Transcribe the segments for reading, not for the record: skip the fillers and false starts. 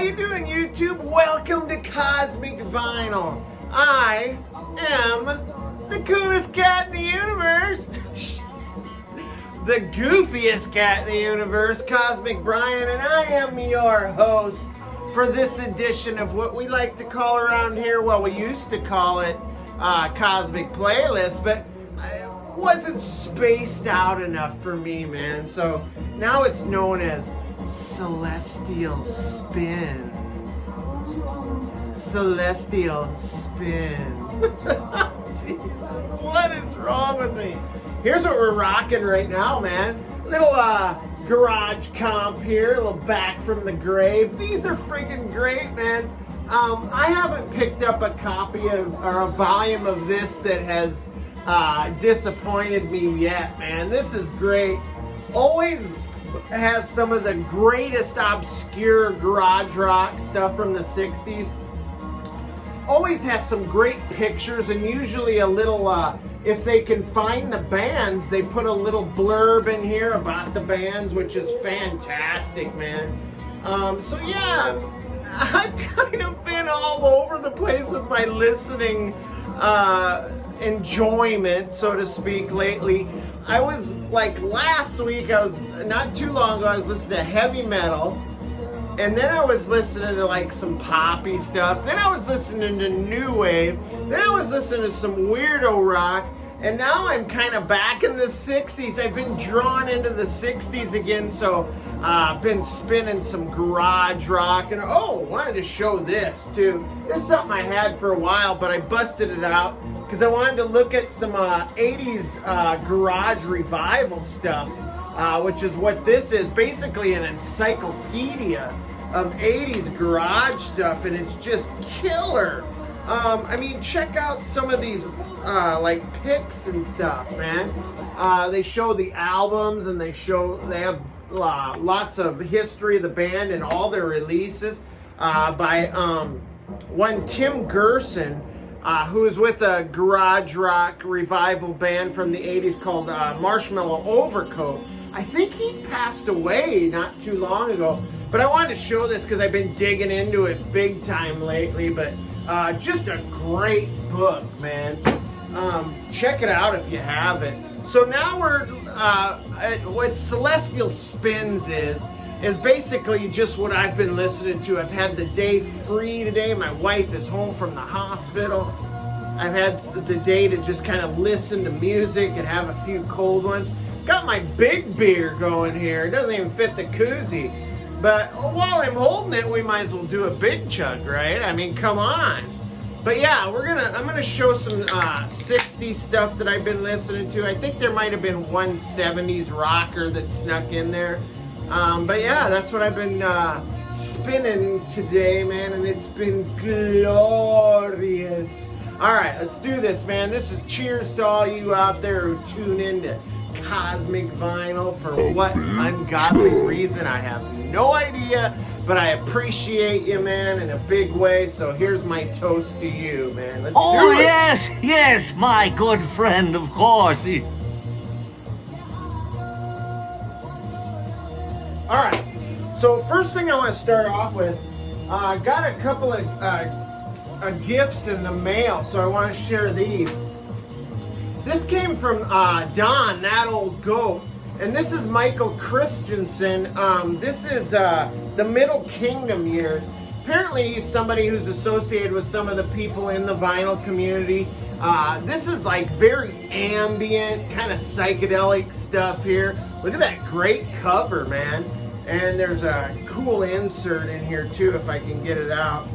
you doing, YouTube? Welcome to Cosmic Vinyl. I am the coolest cat in the universe. The goofiest cat in the universe, Cosmic Brian, and I am your host for this edition of what we like to call around here, well, we used to call it Cosmic Playlist, but it wasn't spaced out enough for me, man. So now it's known as Celestial Spin. Celestial Spin. Jesus, what is wrong with me? Here's what we're rocking right now, man. Little garage comp here, a little back from the grave. These are freaking great, man. I haven't picked up a copy of, or a volume of this that has disappointed me yet, man. This is great. Always has some of the greatest obscure garage rock stuff from the 60s. Always has some great pictures and usually a little, if they can find the bands, they put a little blurb in here about the bands, which is fantastic, man. So yeah, I've kind of been all over the place with my listening enjoyment, so to speak, lately. I was like last week, not too long ago, I was listening to heavy metal, and then I was listening to like some poppy stuff, then I was listening to new wave, then I was listening to some weirdo rock, and now I'm kind of back in the 60s. I've been drawn into the 60s again, so I've been spinning some garage rock, and wanted to show this too. This is something I had for a while, but I busted it out because I wanted to look at some 80s garage revival stuff, which is what this is, basically an encyclopedia of 80s garage stuff, and it's just killer. I mean, check out some of these like pics and stuff, man. They show the albums, and they have lots of history of the band and all their releases by one Tim Gerson, who was with a garage rock revival band from the 80s called Marshmallow Overcoat. I think he passed away not too long ago, but I wanted to show this because I've been digging into it big time lately. But just a great book, man. Check it out if you haven't. So now we're what Celestial Spins is basically just what I've been listening to. I've had the day free today. My wife is home from the hospital. I've had the day to just kind of listen to music and have a few cold ones. Got my big beer going here. It doesn't even fit the koozie. But while I'm holding it, we might as well do a big chug, right? I mean, come on. But yeah, I'm gonna show some 60s stuff that I've been listening to. I think there might have been one 70s rocker that snuck in there. But yeah, that's what I've been spinning today, man, and it's been glorious. All right, let's do this, man. This is cheers to all you out there who tune into Cosmic Vinyl for what ungodly reason, I have no idea, but I appreciate you, man, in a big way. So here's my toast to you, man. Let's do it. Yes, my good friend, of course. All right, so first thing I want to start off with, I got a couple of gifts in the mail, so I want to share these. This came from Don, that old goat, and this is Michael Christensen. This is the Middle Kingdom years. Apparently he's somebody who's associated with some of the people in the vinyl community. This is like very ambient, kind of psychedelic stuff here. Look at that great cover, man. And there's a cool insert in here too, if I can get it out.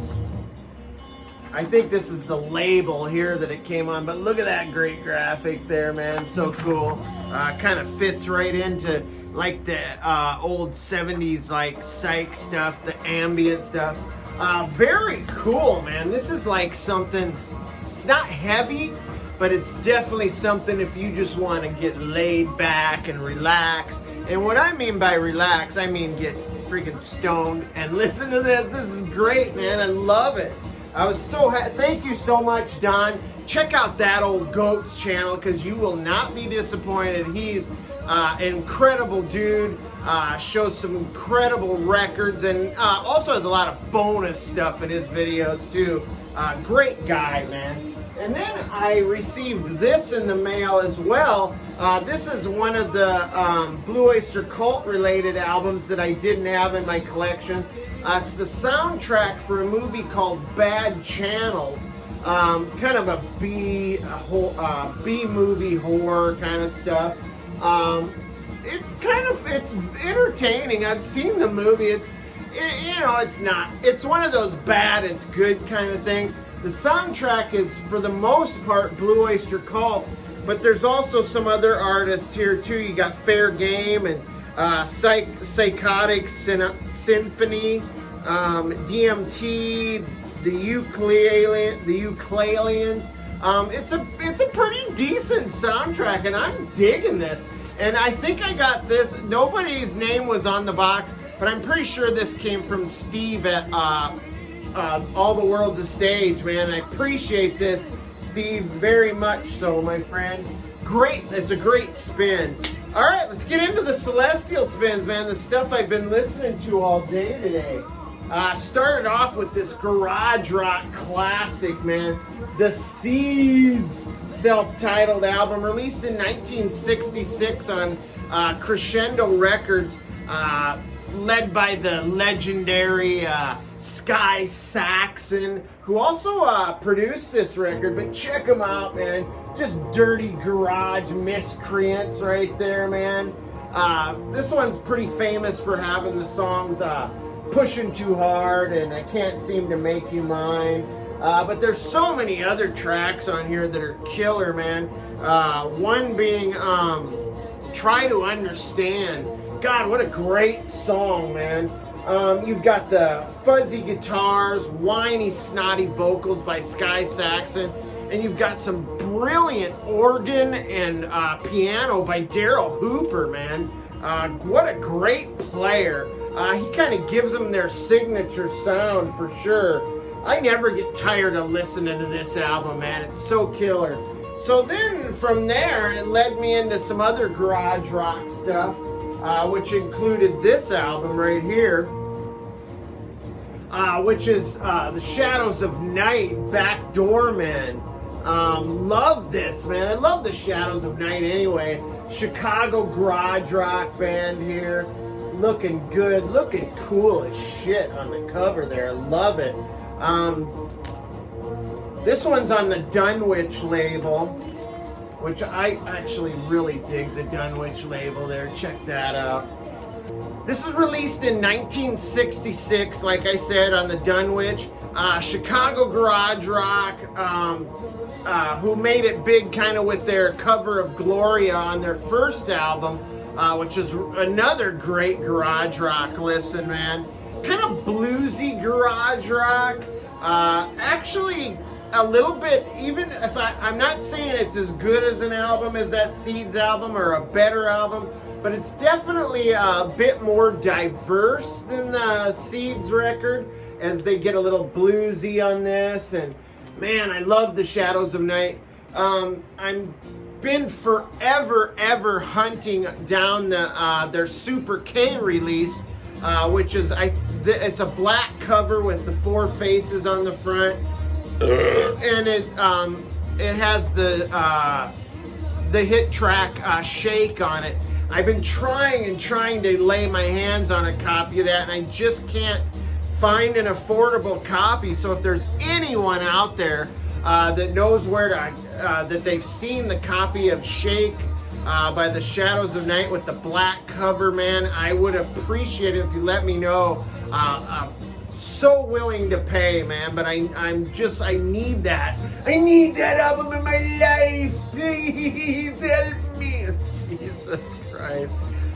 I think this is the label here that it came on, but look at that great graphic there, man. So cool. Kind of fits right into like the old 70s like psych stuff, the ambient stuff. Very cool, man. This is like something, it's not heavy, but it's definitely something if you just want to get laid back and relax. And what I mean by relax, I mean get freaking stoned and listen to this. This is great, man. I love it. I was so thank you so much, Don. Check out that old goat's channel because you will not be disappointed. He's Incredible dude. Shows some incredible records, and also has a lot of bonus stuff in his videos too. Great guy, man. And then I received this in the mail as well. This is one of the Blue Oyster Cult related albums that I didn't have in my collection. It's the soundtrack for a movie called Bad Channels. Kind of a B movie horror kind of stuff. It's entertaining. I've seen the movie. It's one of those bad, it's good kind of thing. The soundtrack is, for the most part, Blue Oyster Cult, but there's also some other artists here too. You got Fair Game and Psychotic Symphony, DMT, the Ukuleleans. It's a pretty decent soundtrack, and I'm digging this. And I think I got this. Nobody's name was on the box, but I'm pretty sure this came from Steve at All the World's a Stage, man. I appreciate this, Steve, very much so, my friend. Great. It's a great spin. All right, let's get into the Celestial spins, man. The stuff I've been listening to all day today. Started off with this garage rock classic, man. The Seeds self-titled album, released in 1966 on Crescendo Records, led by the legendary Sky Saxon, who also produced this record. But check them out, man. Just dirty garage miscreants right there, man. This one's pretty famous for having the songs Pushing Too Hard and I Can't Seem to Make You Mine. But there's so many other tracks on here that are killer, man. One being Try to Understand. God, what a great song, man. You've got the fuzzy guitars, whiny, snotty vocals by Sky Saxon, and you've got some brilliant organ and piano by Daryl Hooper, man. What a great player. He kind of gives them their signature sound for sure. I never get tired of listening to this album, man. It's so killer. So then from there, it led me into some other garage rock stuff, which included this album right here, which is The Shadows of Night, Backdoor Men. Love this, man. I love The Shadows of Night anyway. Chicago garage rock band here. Looking good, looking cool as shit on the cover there. Love it. This one's on the Dunwich label, which I actually really dig the Dunwich label there. Check that out. This is released in 1966, like I said, on the Dunwich. Chicago garage rock, who made it big kind of with their cover of Gloria on their first album, which is another great garage rock listen, man. Kind of bluesy garage rock. Actually, a little bit, even if I'm not saying it's as good as an album as that Seeds album or a better album, but it's definitely a bit more diverse than the Seeds record, as they get a little bluesy on this. And man, I love The Shadows of Night. I'm been forever ever hunting down their Super K release, which is it's a black cover with the four faces on the front, and it has the hit track Shake on it. I've been trying to lay my hands on a copy of that, and I just can't find an affordable copy. So if there's anyone out there that knows where to, that they've seen the copy of Shake by The Shadows of Night with the black cover, man, I would appreciate it if you let me know. I'm so willing to pay, man, but I need that. I need that album in my life. Please help me. Jesus Christ.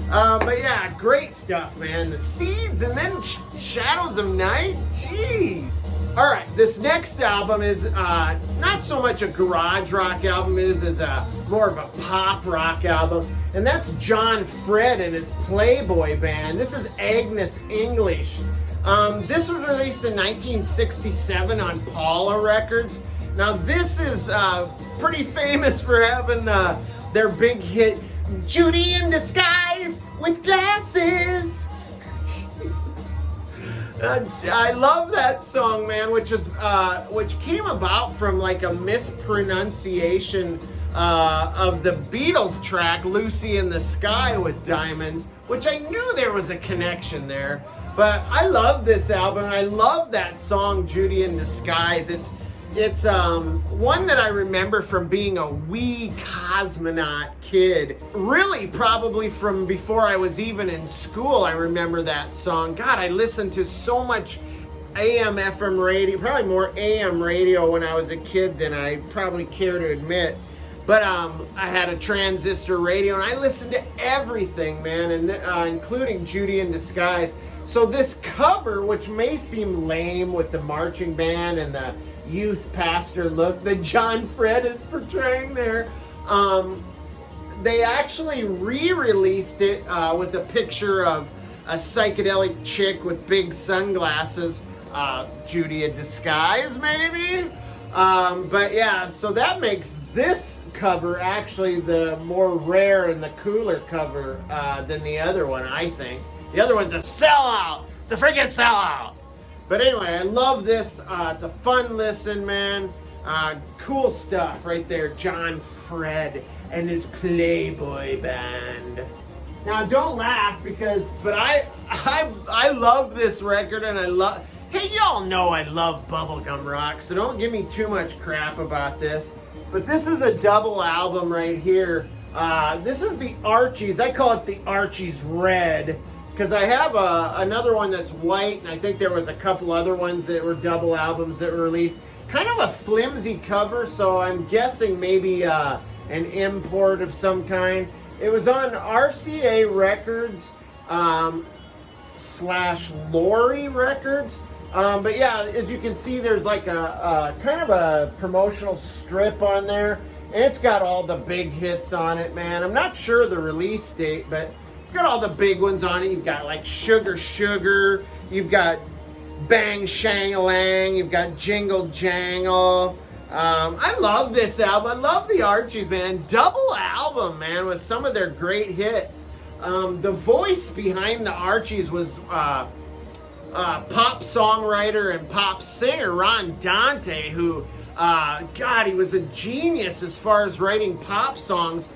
But yeah, great stuff, man. The Seeds and then Shadows of Night. Jeez. All right, this next album is not so much a garage rock album, it is more of a pop rock album, and that's John Fred and his Playboy band. This is Agnes English. This was released in 1967 on Paula Records. Now this is pretty famous for having their big hit Judy in disguise with glasses. I love that song, man, which came about from like a mispronunciation of the Beatles track "Lucy in the Sky with Diamonds," which I knew there was a connection there. But I love this album. I love that song "Judy in Disguise." It's one that I remember from being a wee cosmonaut kid. Really, probably from before I was even in school, I remember that song. God, I listened to so much AM, FM radio, probably more AM radio when I was a kid than I probably care to admit. But I had a transistor radio, and I listened to everything, man, and including Judy in Disguise. So this cover, which may seem lame with the marching band and the youth pastor look that John Fred is portraying there, they actually re-released it with a picture of a psychedelic chick with big sunglasses, Judy in Disguise maybe, but yeah, so that makes this cover actually the more rare and the cooler cover than the other one, I think. The other one's a sellout. It's a freaking sellout. But anyway, I love this. It's a fun listen, man. Cool stuff right there. John Fred and his Playboy band. Now, don't laugh but I love this record, and hey, y'all know I love bubblegum rock, so don't give me too much crap about this. But this is a double album right here. This is the Archies. I call it the Archies Red, because I have another one that's white, and I think there was a couple other ones that were double albums that were released. Kind of a flimsy cover, so I'm guessing maybe an import of some kind. It was on RCA Records / Lori Records. But yeah, as you can see, there's like a kind of a promotional strip on there, and it's got all the big hits on it, man. I'm not sure the release date, but it's got all the big ones on it. You've got like Sugar Sugar, you've got Bang Shang-a-Lang, you've got Jingle Jangle. I love this album. I love the Archies, man. Double album, man, with some of their great hits. The voice behind the Archies was pop songwriter and pop singer Ron Dante, who, God, he was a genius as far as writing pop songs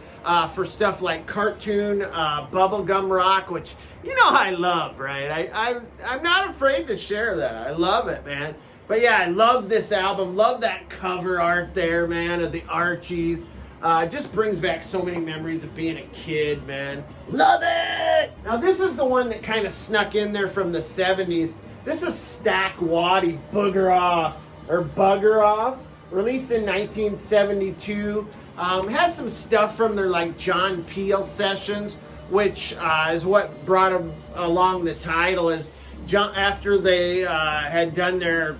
for stuff like cartoon, bubblegum rock, which you know I love, right? I'm not afraid to share that. I love it, man. But yeah, I love this album. Love that cover art there, man, of the Archies. It just brings back so many memories of being a kid, man. Love it! Now, this is the one that kind of snuck in there from the 70s. This is Stack Waddy Booger Off, or Bugger Off, released in 1972. Has some stuff from their, like, John Peel sessions, which is what brought along the title. Is after they had done their,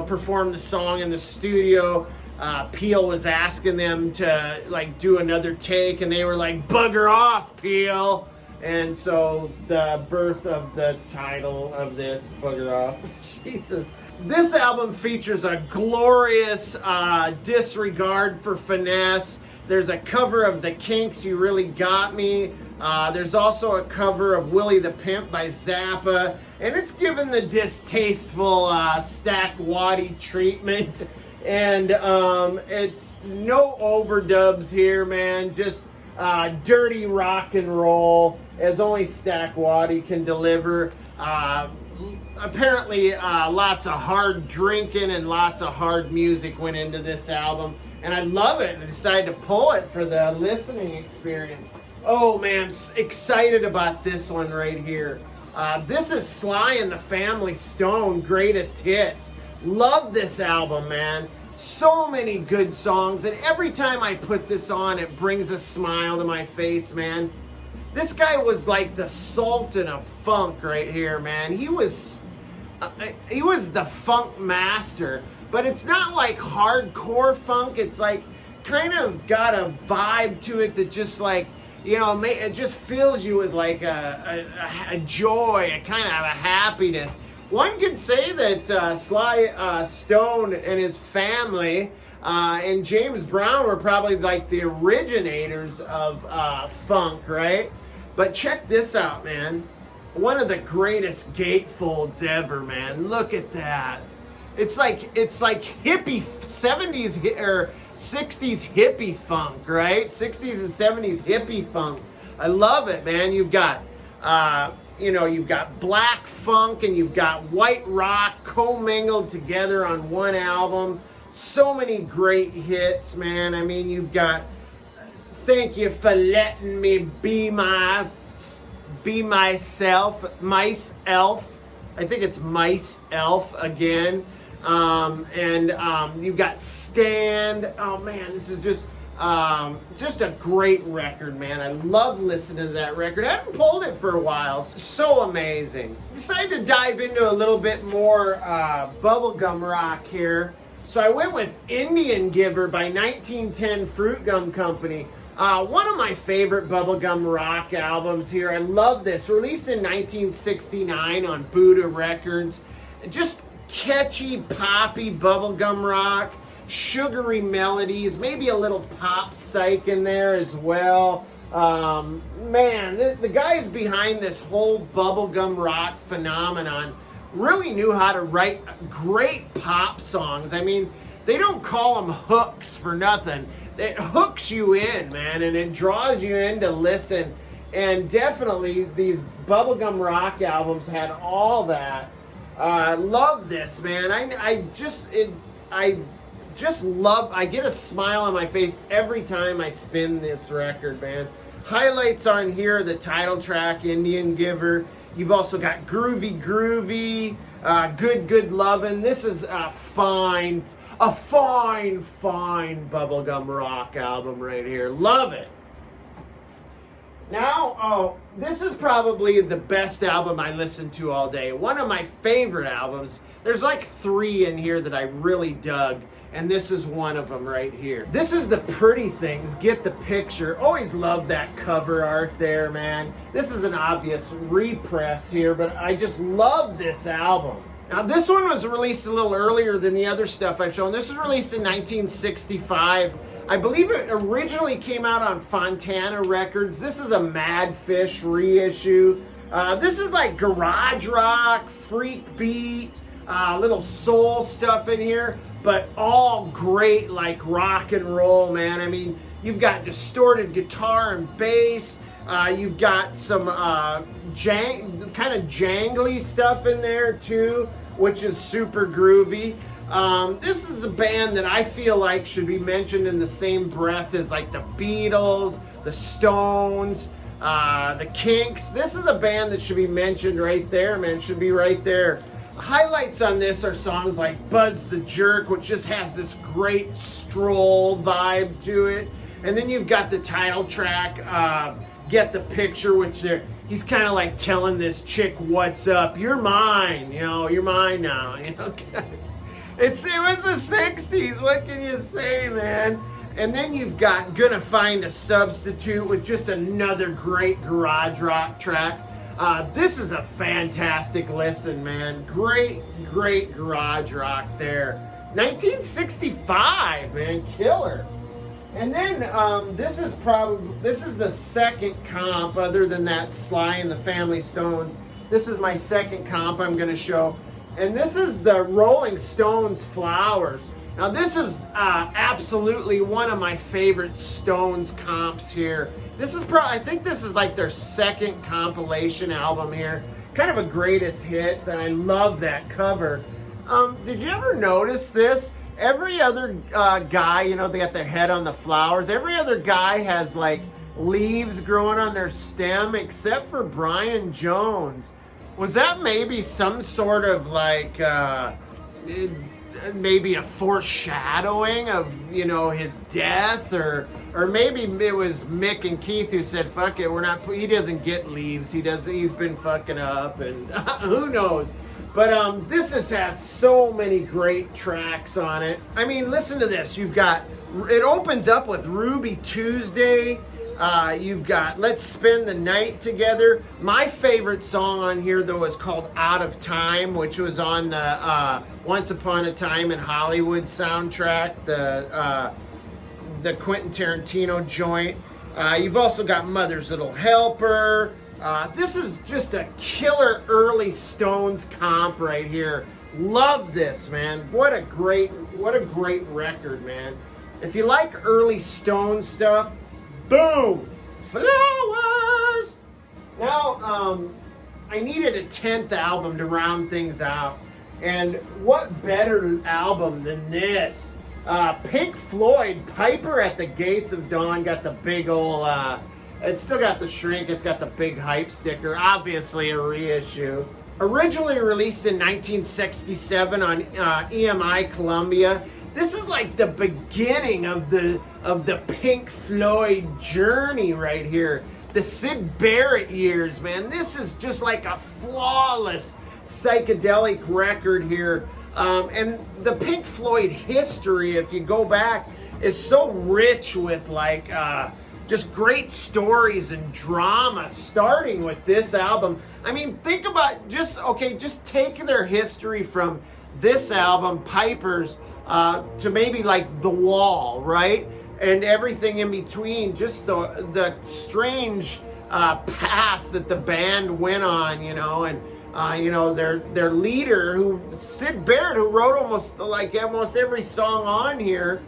performed the song in the studio, Peel was asking them to like do another take, and they were like, "Bugger off, Peel." And so the birth of the title of this, Bugger Off. Jesus. This album features a glorious disregard for finesse. There's a cover of The Kinks' You Really Got Me. There's also a cover of Willie the Pimp by Zappa. And it's given the distasteful Stack Waddy treatment. And it's no overdubs here, man. Just dirty rock and roll, as only Stack Waddy can deliver. Apparently, lots of hard drinking and lots of hard music went into this album. And I love it, and I decided to pull it for the listening experience. Oh, man, I'm excited about this one right here. This is Sly and the Family Stone Greatest Hits. Love this album, man. So many good songs, and every time I put this on, it brings a smile to my face, man. This guy was like the Sultan of funk right here, man. He was the funk master, but it's not like hardcore funk. It's like kind of got a vibe to it that just like, it just fills you with like a joy, a kind of a happiness. One could say that Sly Stone and his family And James Brown were probably like the originators of funk, right? But check this out, man. One of the greatest gatefolds ever, man. Look at that. It's like hippie 70s or 60s hippie funk, right? 60s and 70s hippie funk. I love it, man. You've got you've got black funk and you've got white rock commingled together on one album. So many great hits, man. I mean, you've got Thank You for Letting Me Be Myself. I think it's Mice Elf again. You've got Stand. Oh man, this is just a great record, man. I love listening to that record. I haven't pulled it for a while. So amazing. Decided to dive into a little bit more bubblegum rock here. So I went with Indian Giver by 1910 Fruit Gum Company. One of my favorite bubblegum rock albums here. I love this. Released in 1969 on Buddha Records. Just catchy, poppy bubblegum rock. Sugary melodies. Maybe a little pop psych in there as well. Man, the guys behind this whole bubblegum rock phenomenon really knew how to write great pop songs. I mean, they don't call them hooks for nothing. It hooks you in, man, and it draws you in to listen. And definitely these bubblegum rock albums had all that. I love this, man. I get a smile on my face every time I spin this record, man. Highlights on here, the title track, Indian Giver. You've also got Groovy Groovy, Good Lovin'. This is a fine bubblegum rock album right here. Love it. Now, this is probably the best album I listened to all day. One of my favorite albums. There's like 3 in here that I really dug, and this is one of them right here. This is the Pretty Things, Get the Picture. Always love that cover art there, man. This is an obvious repress here, but I just love this album. Now, this one was released a little earlier than the other stuff I've shown. This was released in 1965. I believe it originally came out on Fontana Records. This is a Mad Fish reissue. This is like garage rock, freak beat, little soul stuff in here, but all great like rock and roll, man. I mean, you've got distorted guitar and bass. You've got some kind of jangly stuff in there too, which is super groovy. This is a band that I feel like should be mentioned in the same breath as like the Beatles, the Stones, the Kinks. This is a band that should be mentioned right there, man. Should be right there. Highlights on this are songs like Buzz the Jerk, which just has this great stroll vibe to it. And then you've got the title track, Get the Picture, which he's kind of like telling this chick, what's up? You're mine, you're mine now. It was the 60s, what can you say, man? And then you've got Gonna Find a Substitute with just another great garage rock track. This is a fantastic listen, man. Great garage rock there. 1965, man, killer. And then this is the second comp, other than that Sly and the Family Stones. This is my second comp I'm going to show. And this is the Rolling Stones Flowers. Now this is absolutely one of my favorite Stones comps here. This is I think this is like their second compilation album here. Kind of a greatest hits, and I love that cover. Did you ever notice this? Every other guy, they got their head on the flowers. Every other guy has like leaves growing on their stem except for Brian Jones. Was that maybe some sort of like maybe a foreshadowing of his death, or maybe it was Mick and Keith who said fuck it, he doesn't get leaves, he's been fucking up, and who knows. But this just has so many great tracks on it. I mean, listen to this. It opens up with Ruby Tuesday, You've got Let's Spend the Night Together. My favorite song on here, though, is called Out of Time, which was on the Once Upon a Time in Hollywood soundtrack, the Quentin Tarantino joint. You've also got Mother's Little Helper. This is just a killer early Stones comp right here. Love this, man. What a great record, man. If you like early Stone stuff, boom, Flowers. Now, I needed a 10th album to round things out, and what better album than this? Pink Floyd, Piper at the Gates of Dawn, got the big ol', it's still got the shrink, it's got the big hype sticker, obviously a reissue. Originally released in 1967 on EMI Columbia. This is like the beginning of the Pink Floyd journey right here. The Syd Barrett years, man. This is just like a flawless psychedelic record here. And the Pink Floyd history, if you go back, is so rich with like just great stories and drama, starting with this album. I mean, think about just take their history from this album, Piper's, to maybe like The Wall, right? And everything in between, just the strange path that the band went on, you know, and their leader, Syd Barrett, who wrote almost every song on here.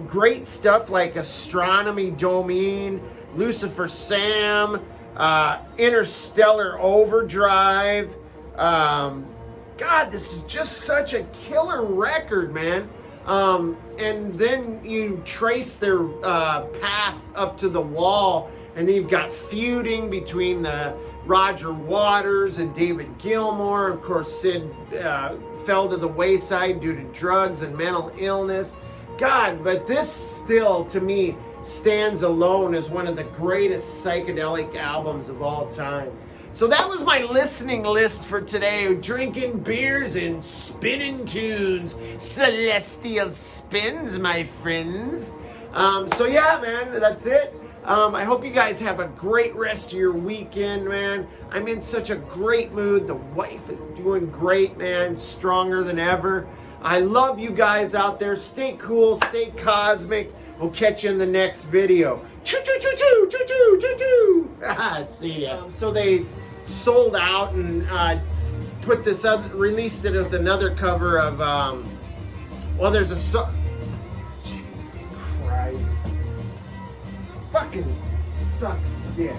Great stuff like Astronomy Domain, Lucifer Sam, Interstellar Overdrive. God, this is just such a killer record, man. And then you trace their path up to The Wall, and then you've got feuding between the Roger Waters and David Gilmour. Of course, Sid fell to the wayside due to drugs and mental illness. God, but this still, to me, stands alone as one of the greatest psychedelic albums of all time. So that was my listening list for today. Drinking beers and spinning tunes. Celestial spins, my friends. So yeah, man, that's it. I hope you guys have a great rest of your weekend, man. I'm in such a great mood. The wife is doing great, man. Stronger than ever. I love you guys out there. Stay cool, stay cosmic. We'll catch you in the next video. Choo-choo-choo-choo-choo-choo-choo. See ya. So they sold out and put this released it with another cover of there's a song. Jesus Christ. This fucking sucks dick.